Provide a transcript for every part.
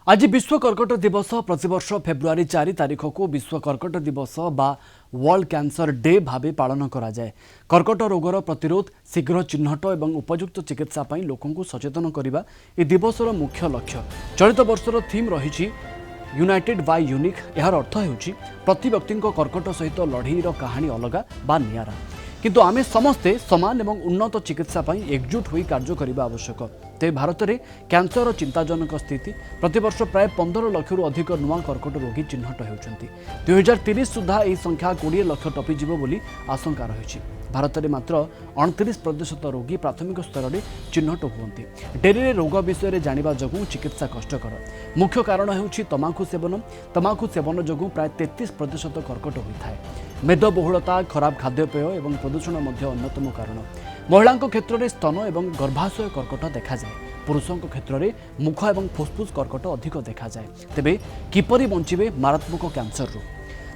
आज विश्व कर्कट दिवस प्रतिवर्ष फेब्रुआरी 4 तारिख को विश्व कर्कट दिवस बा वर्ल्ड कैंसर डे भाव पालन करा जाए। कर्कट रोगर प्रतिरोध शीघ्र चिन्हट और उपयुक्त चिकित्सा पई लोकों को सचेतन करने ए दिवसर मुख्य लक्ष्य। चलित वर्षर थीम रही यूनाइटेड बाय यूनिक। यार अर्थ होउछि प्रति व्यक्ति कर्कट सहित लड़ईर कहानी अलग बा नियारा, किंतु आमे समस्ते समान एवं उन्नत चिकित्सा पई एकजुट होई कार्य करिबा आवश्यक। ते भारत में कैंसर चिंताजनक स्थिति प्रतिवर्ष प्राय 15 लाख रु अधिक नुआ कर्कट रोगी चिन्हट होउछंती। 2030 सुधा यह संख्या 20 लाख टपिजिवो बोली आशंका रही। भारत में मात्र 29% रोगी प्राथमिक स्तर में चिन्हट हुअंती। डेरी रोग विषय जानिबा जगु चिकित्सा कष्टकर। मुख्य कारण हेउछि तमाकू सेवन। तमाकू सेवन जगु प्राय 33% कर्कट होता है। मेदबहुलता, खराब खाद्यपेय और प्रदूषण मध्य अन्यतम कारण। महिला क्षेत्र में स्तन और गर्भाशय कर्कट देखा जाए। पुरुषों क्षेत्र में मुख और फुसफुस कर्कट अधिक देखा जाए। तेबे किपरि बंचिबे मारात्मक कैंसर रु?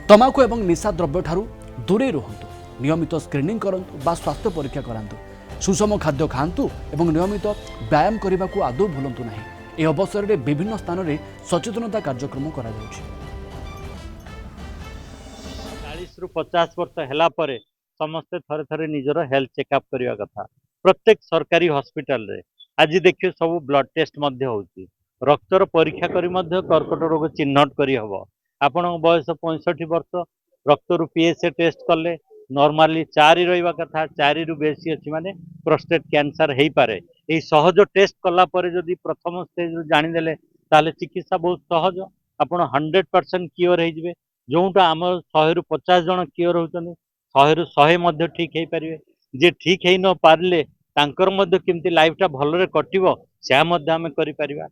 तमाकू और निशा द्रव्य ठारू दूरे रुहतु। नियमित स्क्रीनिंग करंतु बा स्वास्थ्य परीक्षा करांतु। सुषम खाद्य खांतु और नियमित व्यायाम करने को आदौ भूलंतु नहीं। ए अवसर में विभिन्न स्थान में सचेतनता कार्यक्रम करा जाउछि। 40 रु 50 वर्ष हैला परे समस्ते थरे थरे निजर हेल्थ चेकअप करने कथा। प्रत्येक सरकारी हॉस्पिटल रे आज देखिए सब ब्लड टेस्ट मध्य होउची। रक्तर परीक्षा करी मध्य कर्कट रोग चिन्हट करी हबो। आपण बयस 65 वर्ष रक्त रु पीएसए टेस्ट कले नॉर्मली 4 रहिबा कथा, 4 रु बेसी अछि माने प्रोस्टेट कैंसर हेई पारे। एई सहज टेस्ट कला परे जदि प्रथम स्टेज रु जानि देले ताले चिकित्सा बहुत सहज। आपण 100% क्योर हेई जिवे। जोटा आम 100 रु 50 जन क्योर होउछन, 100 रु 100 मध्य ठीक हेई पारिबे। जे ठीक हेई न पारले तांकर मध्य केमती लाइफ टा भलरे कटिबो से मध्य आमे करि परिबा।